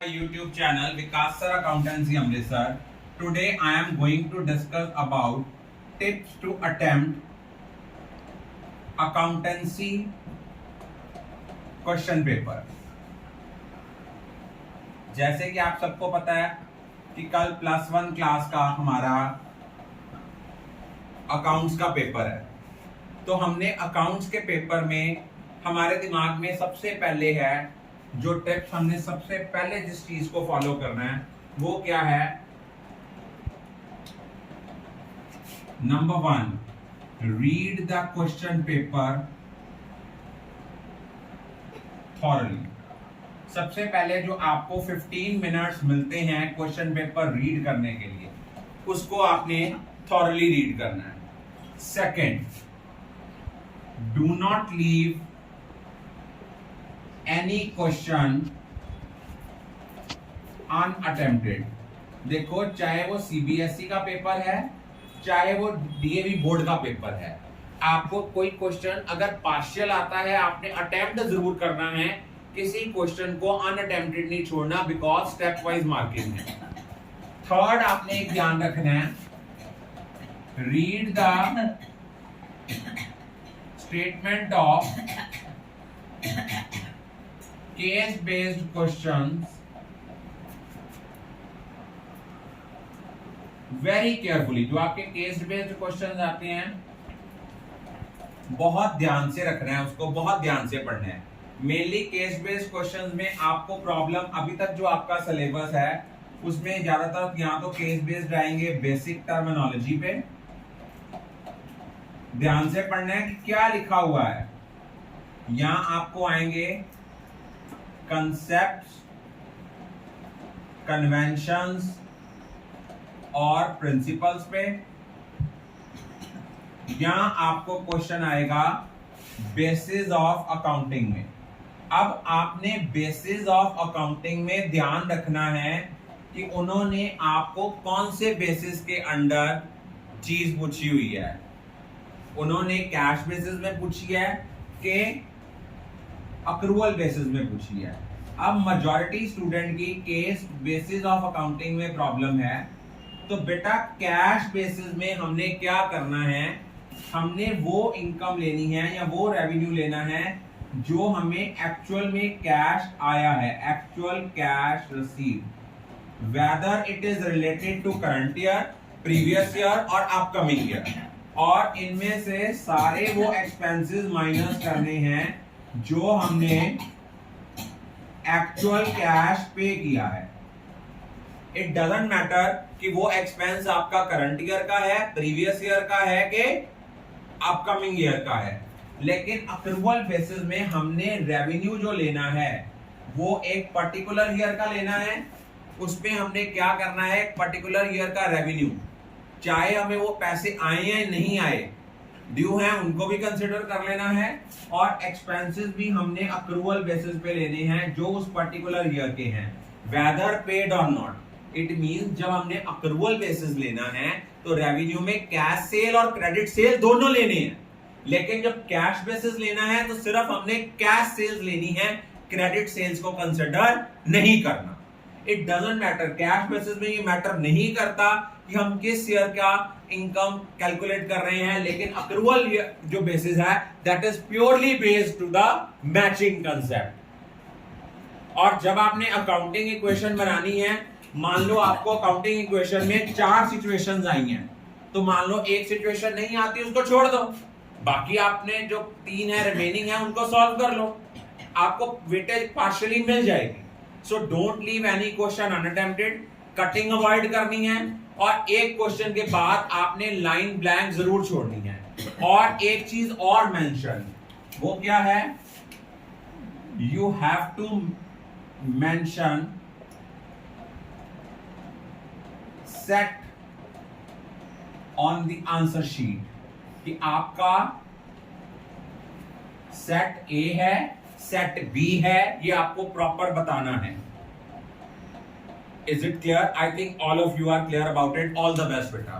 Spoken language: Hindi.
YouTube channel Vikas Sir Accountancy Amritsar. Today I am going to discuss about tips to attempt accountancy question paper. जैसे कि आप सबको पता है कि कल +1 क्लास का हमारा अकाउंट्स का पेपर है, तो हमने अकाउंट्स के पेपर में हमारे दिमाग में सबसे पहले है जो टिप्स हमने सबसे पहले जिस चीज को फॉलो करना है वो क्या है। Number 1, read the question paper thoroughly. सबसे पहले जो आपको 15 मिनट्स मिलते हैं क्वेश्चन पेपर रीड करने के लिए, उसको आपने थॉरली रीड करना है। Second, do not leave any question unattempted. देखो, चाहे वो सीबीएसई का पेपर है, चाहे वो डीएवी बोर्ड का पेपर है, आपको कोई क्वेश्चन अगर पार्शियल आता है आपने अटेम्प्ट जरूर करना है, किसी क्वेश्चन को अनअटेम्प्टेड नहीं छोड़ना, बिकॉज स्टेप वाइज मार्किंग है। थर्ड, आपने एक ध्यान रखना है, read the statement of case based questions very carefully. जो आपके केस बेस्ड क्वेश्चंस आते हैं बहुत ध्यान से रखना है, उसको बहुत ध्यान से पढ़ना है। मेनली केस बेस्ड क्वेश्चंस में आपको प्रॉब्लम, अभी तक जो आपका सिलेबस है उसमें ज्यादातर या तो केस बेस्ड आएंगे, बेसिक टर्मिनोलॉजी पे ध्यान से पढ़ना है कि क्या लिखा हुआ है। यहां आपको आएंगे कंसेप्ट्स, कन्वेंशंस और प्रिंसिपल्स पे। यहां आपको क्वेश्चन आएगा बेसिस ऑफ अकाउंटिंग में। अब आपने बेसिस ऑफ अकाउंटिंग में ध्यान रखना है कि उन्होंने आपको कौन से बेसिस के अंडर चीज पूछी हुई है। उन्होंने कैश बेसिस में पूछी है कि अक्रूवल बेसिस में पूछी है। अब मेजॉरिटी स्टूडेंट की केस बेसिस ऑफ अकाउंटिंग में प्रॉब्लम है, तो बेटा कैश बेसिस में हमने क्या करना है, हमने वो इनकम लेनी है या वो रेवेन्यू लेना है जो हमें एक्चुअल में कैश आया है, actual cash receive, whether it is related to current year, previous year और अपकमिंग ईयर। और इनमें से सारे वो एक्सपेंसेस माइनस करने हैं जो हमने एक्चुअल कैश पे किया है। इट डजंट मैटर कि वो एक्सपेंस आपका करंट ईयर का है, प्रीवियस ईयर का है कि अपकमिंग ईयर का है, लेकिन अक्रूवल बेसिस में हमने रेवेन्यू जो लेना है वो एक पर्टिकुलर ईयर का लेना है। उसमें हमने क्या करना है, एक पर्टिकुलर ईयर का रेवेन्यू, चाहे हमें वो पैसे आए या नहीं आए, ड्यू हैं उनको भी कंसिडर कर लेना है, और एक्सपेंसेस भी हमने अक्रूवल बेसिस पे लेने हैं जो उस पर्टिकुलर ईयर के हैं, वेदर पेड और नॉट। इट मींस जब हमने अक्रूवल बेसिस लेना है तो रेवेन्यू में कैश सेल और क्रेडिट सेल दोनों लेने हैं, लेकिन जब कैश बेसिस लेना है तो सिर्फ हमने कैश सेल्स लेनी है, क्रेडिट सेल्स को कंसिडर नहीं करना। It doesn't matter, cash basis में ये मैटर नहीं करता कि हम किस ईयर का इनकम कैलकुलेट कर रहे हैं, लेकिन अक्रूवल जो बेसिस है that is purely based to the matching concept. और जब आपने अकाउंटिंग इक्वेशन बनानी है, मान लो आपको अकाउंटिंग इक्वेशन में 4 सिचुएशंस आई हैं, तो मान लो एक सिचुएशन नहीं आती उसको छोड़ दो, बाकी आपने जो 3 है रिमेनिंग है उनको सॉल्व कर लो, आपको वेटेज पार्शियली मिल जाएगी। So don't leave any question unattempted, cutting avoid करनी है, और एक क्वेश्चन के बाद आपने लाइन ब्लैंक जरूर छोड़नी है। और एक चीज और मेंशन, वो क्या है, you have to mention set on the answer sheet कि आपका सेट ए है, सेट बी है, ये आपको प्रॉपर बताना है। Is it clear? I think all of you are clear about it. All the best, beta.